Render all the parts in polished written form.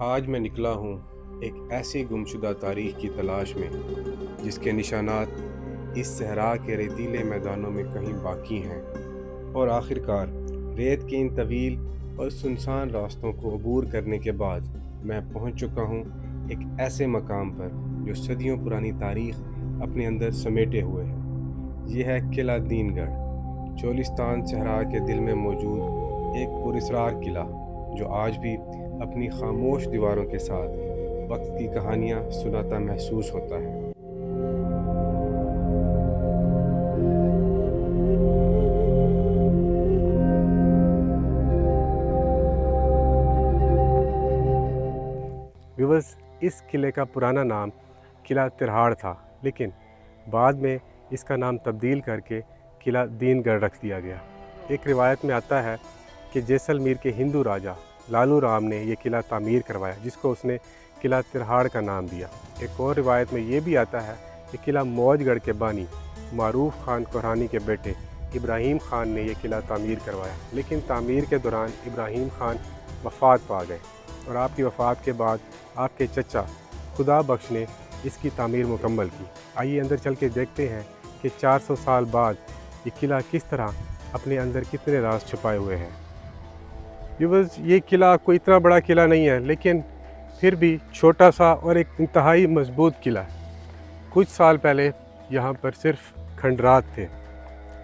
आज मैं निकला हूँ एक ऐसी गुमशुदा तारीख की तलाश में जिसके निशानात इस सहरा के रेतीले मैदानों में कहीं बाकी हैं। और आखिरकार रेत के इन तवील और सुनसान रास्तों को अबूर करने के बाद मैं पहुँच चुका हूँ एक ऐसे मकाम पर जो सदियों पुरानी तारीख अपने अंदर समेटे हुए है। यह है किला दीनगढ़, चोलिस्तान सहरा के दिल में मौजूद एक पुरस्रार किला जो आज भी अपनी खामोश दीवारों के साथ वक्त की कहानियाँ सुनाता महसूस होता है। व्यूअर्स, इस किले का पुराना नाम किला तिरहाड़ था, लेकिन बाद में इसका नाम तब्दील करके किला दीनगढ़ रख दिया गया। एक रिवायत में आता है कि जैसलमेर के हिंदू राजा लालू राम ने यह किला तामीर करवाया, जिसको उसने किला तिरहाड़ का नाम दिया। एक और रिवायत में ये भी आता है कि किला मौजगढ़ के बानी मारूफ खान कुरहानी के बेटे इब्राहिम खान ने यह किला तामीर करवाया, लेकिन तामीर के दौरान इब्राहिम खान वफ़ात पा गए और आपकी वफ़ात के बाद आपके चचा खुदा बख्श ने इसकी तामीर मुकम्मल की। आइए अंदर चल के देखते हैं कि 400 साल बाद ये किला किस तरह अपने अंदर कितने राज छुपाए हुए हैं। व्यूअर्स, ये किला कोई इतना बड़ा किला नहीं है, लेकिन फिर भी छोटा सा और एक इंतहाई मजबूत किला है। कुछ साल पहले यहाँ पर सिर्फ खंडरात थे।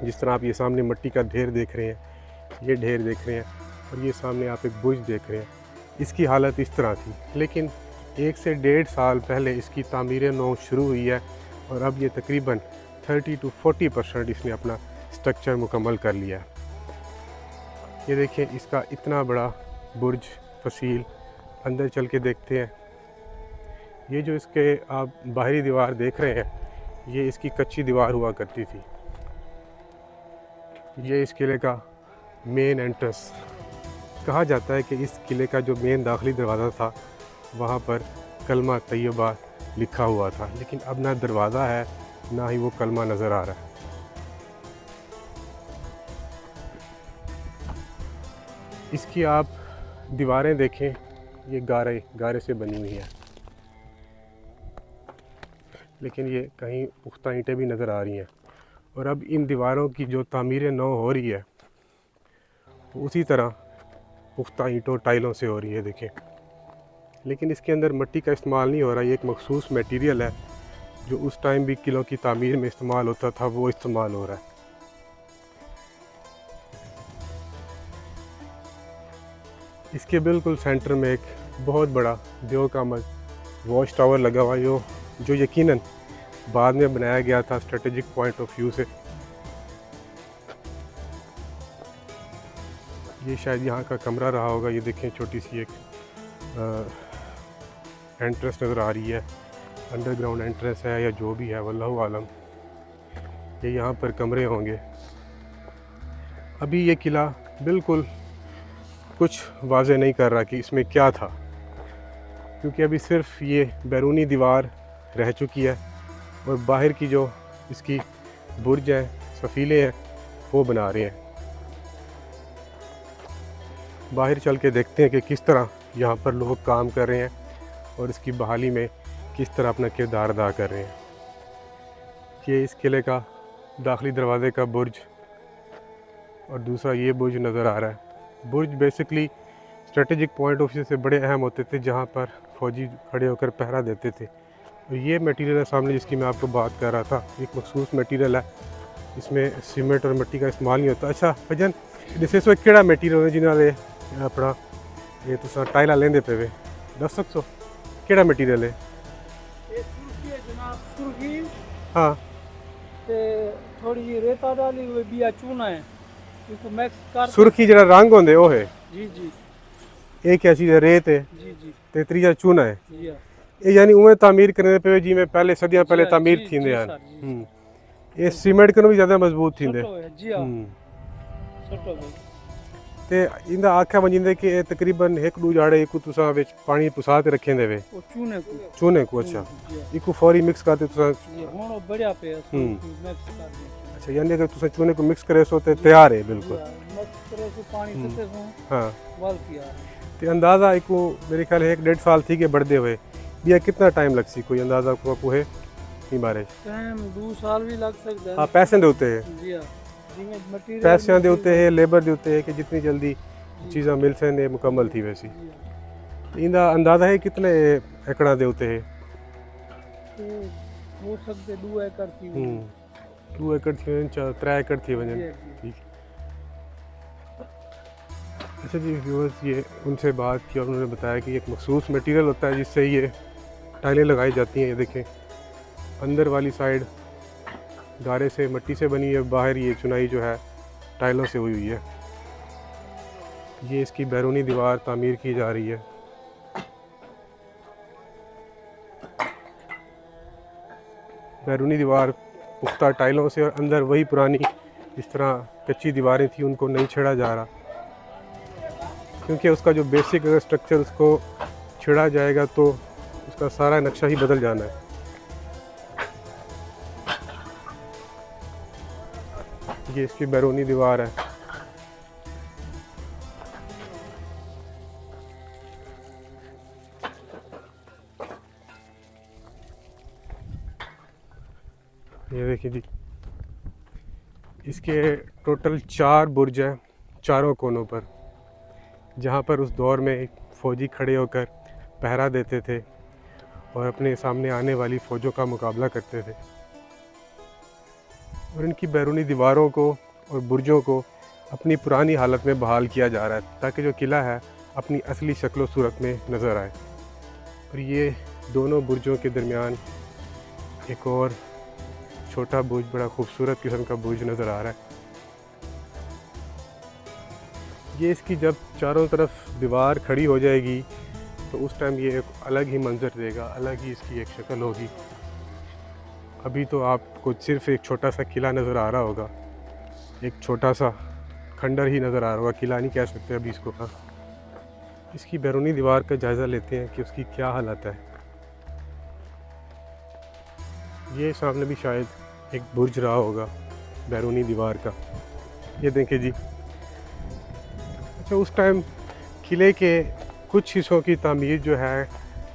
जिस तरह आप ये सामने मिट्टी का ढेर देख रहे हैं, ये ढेर देख रहे हैं, और ये सामने आप एक बुर्ज देख रहे हैं, इसकी हालत इस तरह थी। लेकिन 1 से 1.5 साल पहले इसकी तामीर नौ शुरू हुई है और अब ये तकरीबन 30 to 40% इसने अपना स्ट्रक्चर मुकम्मल कर लिया है। ये देखिए, इसका इतना बड़ा बुर्ज फसील। अंदर चल के देखते हैं। ये जो इसके आप बाहरी दीवार देख रहे हैं, ये इसकी कच्ची दीवार हुआ करती थी। ये इस किले का मेन एंट्रेंस। कहा जाता है कि इस किले का जो मेन दाखिली दरवाज़ा था, वहाँ पर कलमा तैयबा लिखा हुआ था, लेकिन अब ना दरवाज़ा है ना ही वो कलमा नज़र आ रहा है। इसकी आप दीवारें देखें, ये गारे से बनी हुई है, लेकिन ये कहीं पुख्ता ईंटें भी नज़र आ रही हैं। और अब इन दीवारों की जो तामीर नौ हो रही है, उसी तरह पुख्ता ईंटों टाइलों से हो रही है, देखें। लेकिन इसके अंदर मिट्टी का इस्तेमाल नहीं हो रहा। ये एक मखसूस मटेरियल है जो उस टाइम भी किलों की तामीर में इस्तेमाल होता था, वो इस्तेमाल हो रहा है। इसके बिल्कुल सेंटर में एक बहुत बड़ा बेवकामत वॉच टावर लगा हुआ है, जो यकीनन बाद में बनाया गया था स्ट्रेटेजिक पॉइंट ऑफ व्यू से। ये शायद यहाँ का कमरा रहा होगा। ये देखें, छोटी सी एक एंट्रेंस नज़र आ रही है, अंडरग्राउंड एंट्रेंस है या जो भी है, वल्लाहु आलम। ये यहाँ पर कमरे होंगे। अभी ये किला बिल्कुल कुछ वाज़े नहीं कर रहा कि इसमें क्या था, क्योंकि अभी सिर्फ ये बैरूनी दीवार रह चुकी है और बाहर की जो इसकी बुर्ज है, सफ़ीले हैं, वो बना रहे हैं। बाहर चल के देखते हैं कि किस तरह यहाँ पर लोग काम कर रहे हैं और इसकी बहाली में किस तरह अपना किरदार अदा कर रहे हैं। ये इस किले का दाखिली दरवाज़े का बुर्ज और दूसरा ये बुर्ज नज़र आ रहा है। बुर्ज basically strategic point of view से बड़े अहम होते थे, जहाँ पर फ़ौजी खड़े होकर पहरा देते थे। और ये मटेरियल है सामने, जिसकी मैं आपको बात कर रहा था, एक मखसूस मटेरियल है। इसमें सीमेंट और मिट्टी का इस्तेमाल नहीं होता। अच्छा भजन, दिस केड़ा मटेरियल है जिन्होंने अपना ये तुसा टाइला लेंदे पे वे दस सकते हो केड़ा मटेरियल है? ये सुर्खी है जनाब, सुर्खी हाँ, ते थोड़ी जी रेता डाली हुई बिया चूना है, इसको मिक्स कर सुर्खी जरा रंग होंदे वो है, जी जी एक क्या चीज़ है, रेत है जी जी ते त्रीजा चूना है। जी हाँ। ये यानी उमें तामीर करने पे जी में पहले सदियां पहले जी, तामीर जी, थींदे जी यार। सर, जी ये सीमेंट कनो भी ज़्यादा मजबूत थींदे। छोटो है जी हाँ, छोटो है। ते इंदा आख्या वंजिंदे कि ये तकरीबन 1-2 जाड़े इकु तुसा विच पानी पुसा के रखें देवे वो चूने को चूने को। अच्छा, जी हाँ, इकु फौरी मिक्स करते तुसा। जी हुन वो बढ़िया पे है, मिक्स कर दे। अच्छा, यानी अगर तुसा चूने को मिक्स करे सो ते तैयार है बिल्कुल। मिक्स करे को पानी से सो हाँ, वाल किया। तो अंदाज़ा एक वो मेरे ख्याल है 1-1.5 साल थी कि बढ़ते हुए या कितना टाइम लग सी कोई अंदाज़ा को है नहीं बारे टाइम 2 साल भी लग सकता है। हाँ पैसे दे होते हैं जी हाँ, जिमें मटीरियल पैसे दे होते हैं लेबर दे होते हैं कि जितनी जल्दी चीज़ें मिल सकें मुकम्मल थी वैसी इंदा अंदाज़ा है कितने एकड़ा दे होते हैं तो हो सकते 2 एकड़ थी। 2 एकड़ थी 3 एकड़ थी वजन जी, ठीक। अच्छा जी व्यूअर्स ये उनसे बात की और उन्होंने बताया कि एक मखसूस मटेरियल होता है जिससे ये टाइलें लगाई जाती हैं। ये देखें अंदर वाली साइड गारे से मिट्टी से बनी है, बाहर ये चुनाई जो है टाइलों से हुई हुई है। ये इसकी बैरूनी दीवार तामीर की जा रही है। बैरूनी दीवार पुख्ता टाइलों से और अंदर वही पुरानी इस तरह कच्ची दीवारें थी उनको नहीं छेड़ा जा रहा, क्योंकि उसका जो बेसिक अगर स्ट्रक्चर उसको छेड़ा जाएगा तो उसका सारा नक्शा ही बदल जाना है। ये इसकी बैरूनी दीवार है। ये देखिए जी इसके टोटल 4 बुर्ज हैं चारों कोनों पर, जहाँ पर उस दौर में एक फ़ौजी खड़े होकर पहरा देते थे और अपने सामने आने वाली फ़ौजों का मुकाबला करते थे। और इनकी बैरूनी दीवारों को और बुर्जों को अपनी पुरानी हालत में बहाल किया जा रहा है ताकि जो किला है अपनी असली शक्ल सूरत में नज़र आए। और ये दोनों बुर्जों के दरमियान एक और छोटा बुर्ज, बड़ा खूबसूरत किस्म का बुर्ज नज़र आ रहा है। ये इसकी जब चारों तरफ दीवार खड़ी हो जाएगी तो उस टाइम ये एक अलग ही मंजर देगा, अलग ही इसकी एक शक्ल होगी। अभी तो आपको सिर्फ एक छोटा सा किला नज़र आ रहा होगा, एक छोटा सा खंडर ही नज़र आ रहा होगा, किला नहीं कह सकते अभी इसको। हाँ, इसकी बैरूनी दीवार का जायज़ा लेते हैं कि उसकी क्या हालत है। ये सामने भी शायद एक बुर्ज रहा होगा बैरूनी दीवार का, ये देखें जी। अच्छा उस टाइम किले के कुछ हिस्सों की तामीर जो है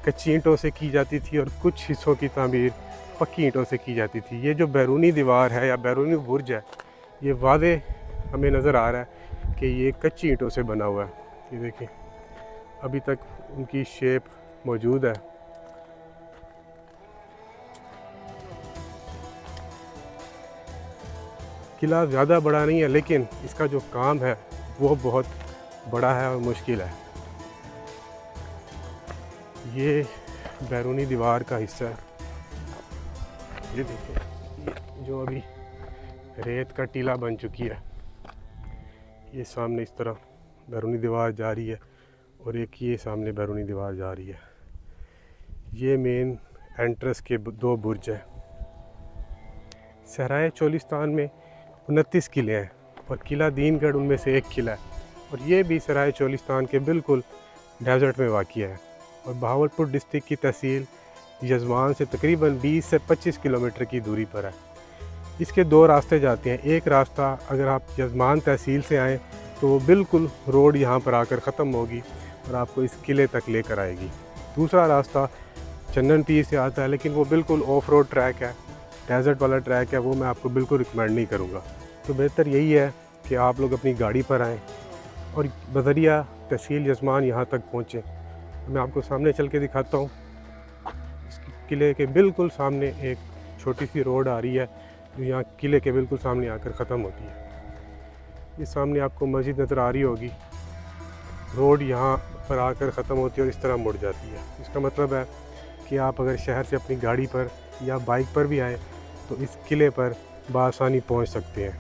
कच्ची ईंटों से की जाती थी और कुछ हिस्सों की तामीर पक्की ईंटों से की जाती थी। ये जो बैरूनी दीवार है या बैरूनी बुर्ज है ये वादे हमें नज़र आ रहा है कि ये कच्ची ईंटों से बना हुआ है। ये देखें अभी तक उनकी शेप मौजूद है। किला ज़्यादा बड़ा नहीं है लेकिन इसका जो काम है वो बहुत बड़ा है और मुश्किल है। ये बैरूनी दीवार का हिस्सा है। ये देखिए जो अभी रेत का टीला बन चुकी है, ये सामने इस तरह बैरूनी दीवार जा रही है और एक ये सामने बैरूनी दीवार जा रही है। ये मेन एंट्रेंस के 2 बुर्ज हैं। सहराए चोलिस्तान में 29 किले हैं और किला दीनगढ़ उनमें से एक किला है और ये भी सहराए चोलिस्तान के बिल्कुल डेजर्ट में वाक़िया है और बहावलपुर डिस्ट्रिक्ट की तहसील यजमान से तकरीबन 20 से 25 किलोमीटर की दूरी पर है। इसके 2 रास्ते जाते हैं। एक रास्ता अगर आप यजमान तहसील से आएँ तो वो बिल्कुल रोड यहाँ पर आकर ख़त्म होगी और आपको इस किले तक लेकर आएगी। दूसरा रास्ता चंदन पीर से आता है लेकिन वो बिल्कुल ऑफ रोड ट्रैक है, डेजर्ट वाला ट्रैक है, वो मैं आपको बिल्कुल रिकमेंड नहीं करूँगा। तो बेहतर यही है कि आप लोग अपनी गाड़ी पर आएँ और बज़रिया तहसील यजमान यहाँ तक पहुँचें। मैं आपको सामने चल के दिखाता हूँ। इस किले के बिल्कुल सामने एक छोटी सी रोड आ रही है जो यहाँ किले के बिल्कुल सामने आकर ख़त्म होती है। ये सामने आपको मस्जिद नज़र आ रही होगी, रोड यहाँ पर आकर ख़त्म होती है और इस तरह मुड़ जाती है। इसका मतलब है कि आप अगर शहर से अपनी गाड़ी पर या बाइक पर भी आए तो इस किले पर बआसानी पहुँच सकते हैं।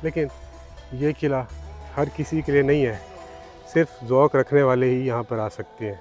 लेकिन ये किला हर किसी के लिए नहीं है, सिर्फ ज़ौक़ रखने वाले ही यहाँ पर आ सकते हैं।